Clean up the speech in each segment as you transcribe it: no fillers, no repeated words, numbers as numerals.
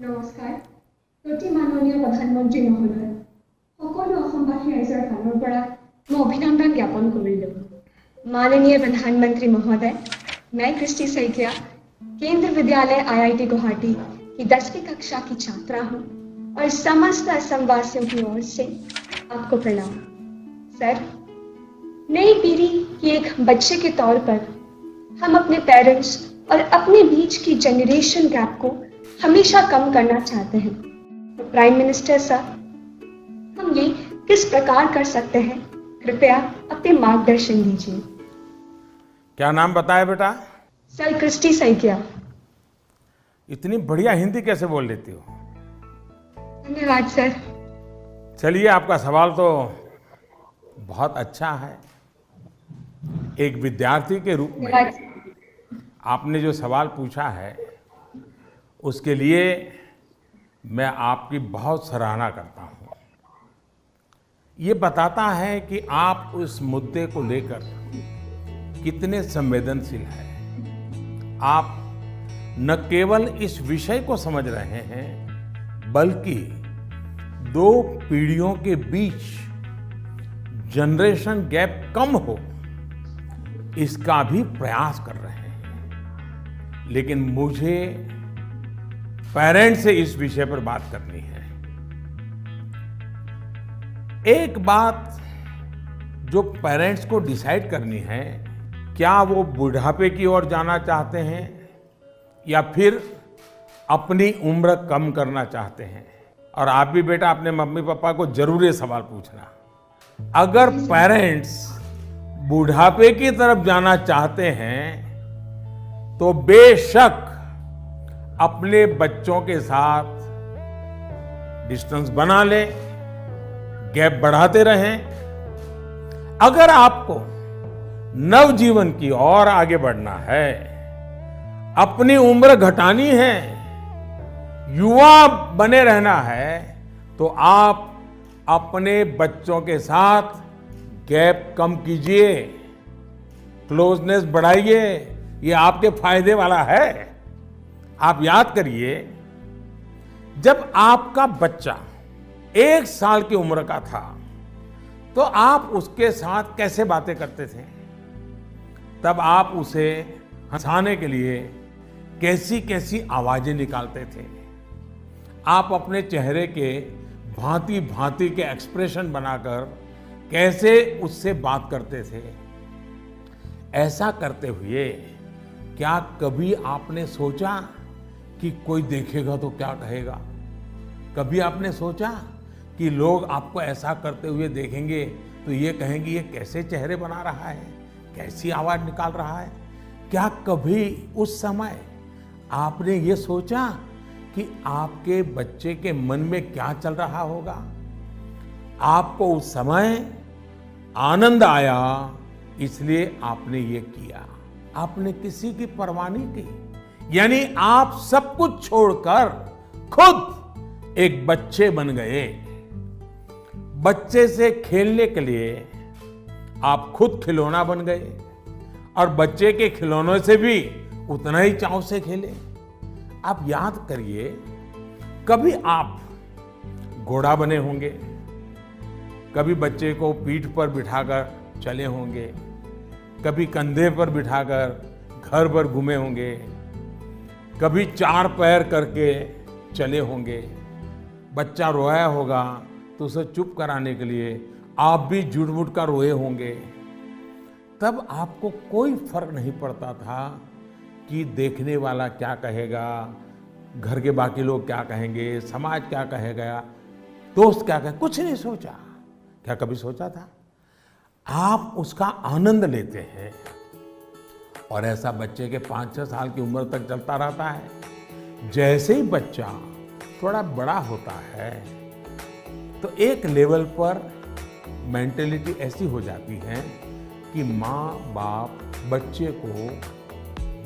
নমস্কাৰ। প্ৰতি মাননীয় প্ৰধানমন্ত্ৰী মহোদয়, সকলো অসমবাসী ৰাইজৰ ফালৰ পৰা মই অভিনন্দন জ্ঞাপন কৰিলোঁ। माननीय प्रधानमंत्री महोदय, मैं कृष्टि सैकिया केंद्र विद्यालय IIT गुवाहाटी की 10वीं कक्षा की छात्रा हूँ और समस्त असमवासियों की ओर से आपको प्रणाम। सर, नई पीढ़ी की एक बच्चे के तौर पर हम अपने पेरेंट्स और अपने बीच की जनरेशन गैप को हमेशा कम करना चाहते हैं। तो प्राइम मिनिस्टर सर, हम ये किस प्रकार कर सकते हैं? कृपया अपने मार्गदर्शन दीजिए। क्या नाम बताया बेटा? Sir, Christy Saikia. इतनी बढ़िया हिंदी कैसे बोल लेती हो? धन्यवाद सर। चलिए, आपका सवाल तो बहुत अच्छा है। एक विद्यार्थी के रूप में आपने जो सवाल पूछा है उसके लिए मैं आपकी बहुत सराहना करता हूँ। ये बताता है कि आप उस मुद्दे को लेकर कितने संवेदनशील हैं। आप न केवल इस विषय को समझ रहे हैं बल्कि दो पीढ़ियों के बीच जनरेशन गैप कम हो इसका भी प्रयास कर रहे हैं। लेकिन मुझे पेरेंट्स से इस विषय पर बात करनी है। एक बात जो पेरेंट्स को डिसाइड करनी है, क्या वो बुढ़ापे की ओर जाना चाहते हैं या फिर अपनी उम्र कम करना चाहते हैं। और आप भी बेटा अपने मम्मी पापा को जरूर ये सवाल पूछना। अगर पेरेंट्स बुढ़ापे की तरफ जाना चाहते हैं तो बेशक अपने बच्चों के साथ डिस्टेंस बना लें, गैप बढ़ाते रहें। अगर आपको नवजीवन की ओर आगे बढ़ना है, अपनी उम्र घटानी है, युवा बने रहना है, तो आप अपने बच्चों के साथ गैप कम कीजिए, क्लोजनेस बढ़ाइए। ये आपके फायदे वाला है। आप याद करिए, जब आपका बच्चा 1 साल की उम्र का था तो आप उसके साथ कैसे बातें करते थे? तब आप उसे हंसाने के लिए कैसी कैसी आवाजें निकालते थे। आप अपने चेहरे के भांति भांति के एक्सप्रेशन बनाकर कैसे उससे बात करते थे। ऐसा करते हुए क्या कभी आपने सोचा कि कोई देखेगा तो क्या कहेगा? कभी आपने सोचा कि लोग आपको ऐसा करते हुए देखेंगे तो ये कहेंगे ये कैसे चेहरे बना रहा है, कैसी आवाज निकाल रहा है? क्या कभी उस समय आपने ये सोचा कि आपके बच्चे के मन में क्या चल रहा होगा? आपको उस समय आनंद आया, इसलिए आपने ये किया। आपने किसी की परवाह नहीं की। यानी आप सब कुछ छोड़कर खुद एक बच्चे बन गए। बच्चे से खेलने के लिए आप खुद खिलौना बन गए और बच्चे के खिलौनों से भी उतना ही चाव से खेले। आप याद करिए, कभी आप घोड़ा बने होंगे, कभी बच्चे को पीठ पर बिठाकर चले होंगे, कभी कंधे पर बिठाकर घर भर घूमे होंगे, कभी 4 पैर करके चले होंगे। बच्चा रोया होगा तो उसे चुप कराने के लिए आप भी झूठ मूठ कर रोए होंगे। तब आपको कोई फर्क नहीं पड़ता था कि देखने वाला क्या कहेगा, घर के बाकी लोग क्या कहेंगे, समाज क्या कहेगा, दोस्त क्या कहेगा। कुछ नहीं सोचा। क्या कभी सोचा था? आप उसका आनंद लेते हैं और ऐसा बच्चे के 5-6 साल की उम्र तक चलता रहता है। जैसे ही बच्चा थोड़ा बड़ा होता है तो एक लेवल पर मेंटेलिटी ऐसी हो जाती है कि माँ बाप बच्चे को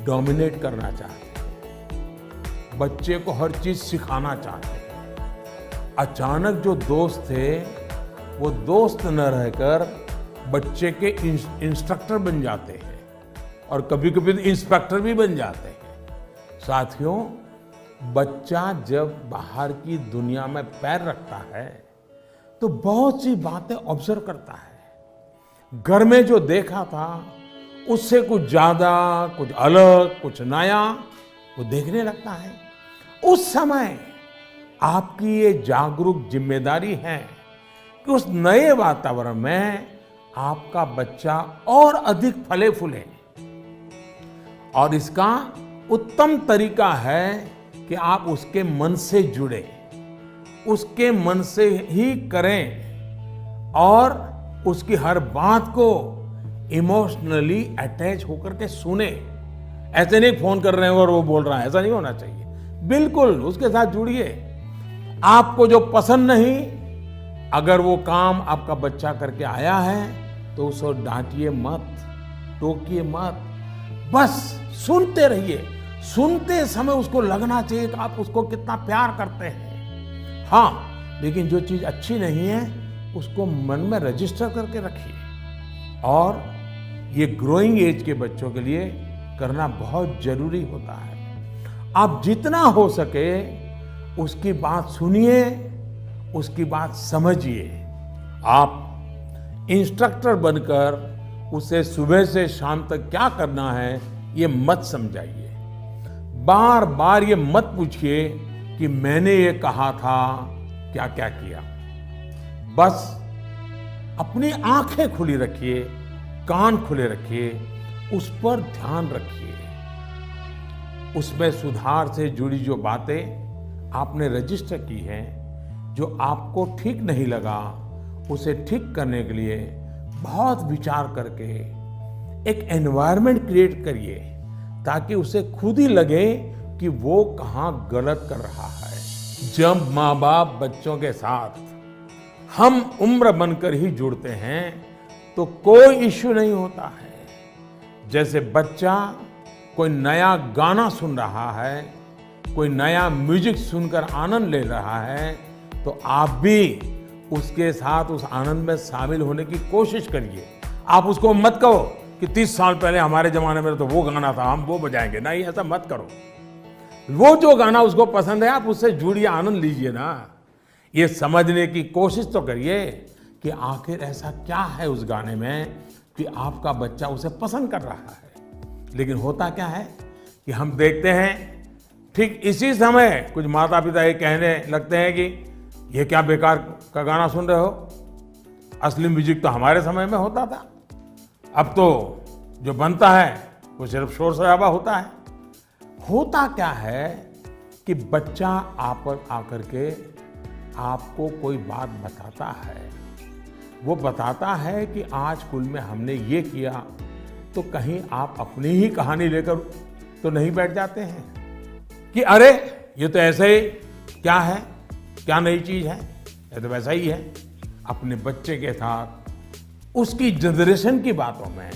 डोमिनेट करना चाहते हैं, बच्चे को हर चीज सिखाना चाहते हैं। अचानक जो दोस्त थे वो दोस्त न रहकर बच्चे के इंस्ट्रक्टर बन जाते हैं और कभी कभी इंस्पेक्टर भी बन जाते हैं। साथियों, बच्चा जब बाहर की दुनिया में पैर रखता है तो बहुत सी बातें ऑब्जर्व करता है। घर में जो देखा था उससे कुछ ज्यादा, कुछ अलग, कुछ नया वो देखने लगता है। उस समय आपकी ये जागरूक जिम्मेदारी है कि उस नए वातावरण में आपका बच्चा और अधिक फले फूले। और इसका उत्तम तरीका है कि आप उसके मन से जुड़े, उसके मन से ही करें और उसकी हर बात को इमोशनली अटैच होकर के सुने। ऐसे नहीं फोन कर रहे हैं और वो बोल रहा है, ऐसा नहीं होना चाहिए। बिल्कुल उसके साथ जुड़िए। आपको जो पसंद नहीं, अगर वो काम आपका बच्चा करके आया है तो उसको डांटिए मत, टोकिए मत, बस सुनते रहिए। सुनते समय उसको लगना चाहिए कि आप उसको कितना प्यार करते हैं। हाँ, लेकिन जो चीज अच्छी नहीं है उसको मन में रजिस्टर करके रखिए। और ये ग्रोइंग एज के बच्चों के लिए करना बहुत जरूरी होता है। आप जितना हो सके उसकी बात सुनिए, उसकी बात समझिए। आप इंस्ट्रक्टर बनकर उसे सुबह से शाम तक क्या करना है ये मत समझाइए। बार बार ये मत पूछिए कि मैंने ये कहा था, क्या क्या किया। बस अपनी आंखें खुली रखिए, कान खुले रखिए, उस पर ध्यान रखिए। उसमें सुधार से जुड़ी जो बातें आपने रजिस्टर की हैं, जो आपको ठीक नहीं लगा, उसे ठीक करने के लिए बहुत विचार करके एक एनवायरनमेंट क्रिएट करिए ताकि उसे खुद ही लगे कि वो कहाँ गलत कर रहा है। जब माँ बाप बच्चों के साथ हम उम्र बनकर ही जुड़ते हैं तो कोई इश्यू नहीं होता है। जैसे बच्चा कोई नया गाना सुन रहा है, कोई नया म्यूजिक सुनकर आनंद ले रहा है, तो आप भी उसके साथ उस आनंद में शामिल होने की कोशिश करिए। आप उसको मत कहो कि 30 साल पहले हमारे जमाने में तो वो गाना था, हम वो बजाएंगे। नहीं, ऐसा मत करो। वो जो गाना उसको पसंद है आप उससे जुड़िए, आनंद लीजिए ना। ये समझने की कोशिश तो करिए कि आखिर ऐसा क्या है उस गाने में कि आपका बच्चा उसे पसंद कर रहा है। लेकिन होता क्या है कि हम देखते हैं ठीक इसी समय कुछ माता पिता ये कहने लगते हैं कि ये क्या बेकार का गाना सुन रहे हो, असली म्यूजिक तो हमारे समय में होता था। अब तो जो बनता है वो सिर्फ शोर शराबा होता है। होता क्या है कि बच्चा आप पर आकर के आपको कोई बात बताता है। वो बताता है कि आज स्कूल में हमने ये किया, तो कहीं आप अपनी ही कहानी लेकर तो नहीं बैठ जाते हैं कि अरे ये तो ऐसे ही, क्या है, क्या नई चीज है, ये तो वैसा ही है। अपने बच्चे के साथ उसकी जनरेशन की बातों में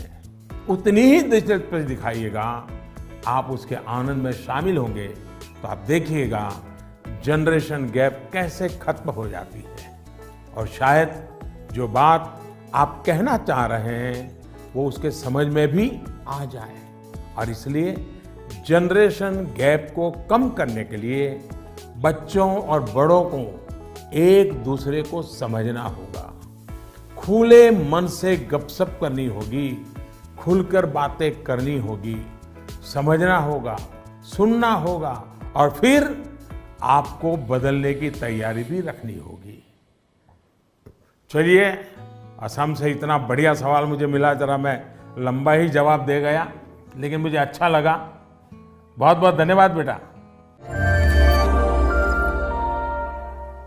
उतनी ही दिलचस्पी दिखाइएगा। आप उसके आनंद में शामिल होंगे तो आप देखिएगा जनरेशन गैप कैसे खत्म हो जाती है। और शायद जो बात आप कहना चाह रहे हैं वो उसके समझ में भी आ जाए। और इसलिए जनरेशन गैप को कम करने के लिए बच्चों और बड़ों को एक दूसरे को समझना होगा, खुले मन से गपशप करनी होगी, खुलकर बातें करनी होगी, समझना होगा, सुनना होगा और फिर आपको बदलने की तैयारी भी रखनी होगी। चलिए, असम से इतना बढ़िया सवाल मुझे मिला, जरा मैं लंबा ही जवाब दे गया, लेकिन मुझे अच्छा लगा। बहुत बहुत धन्यवाद बेटा।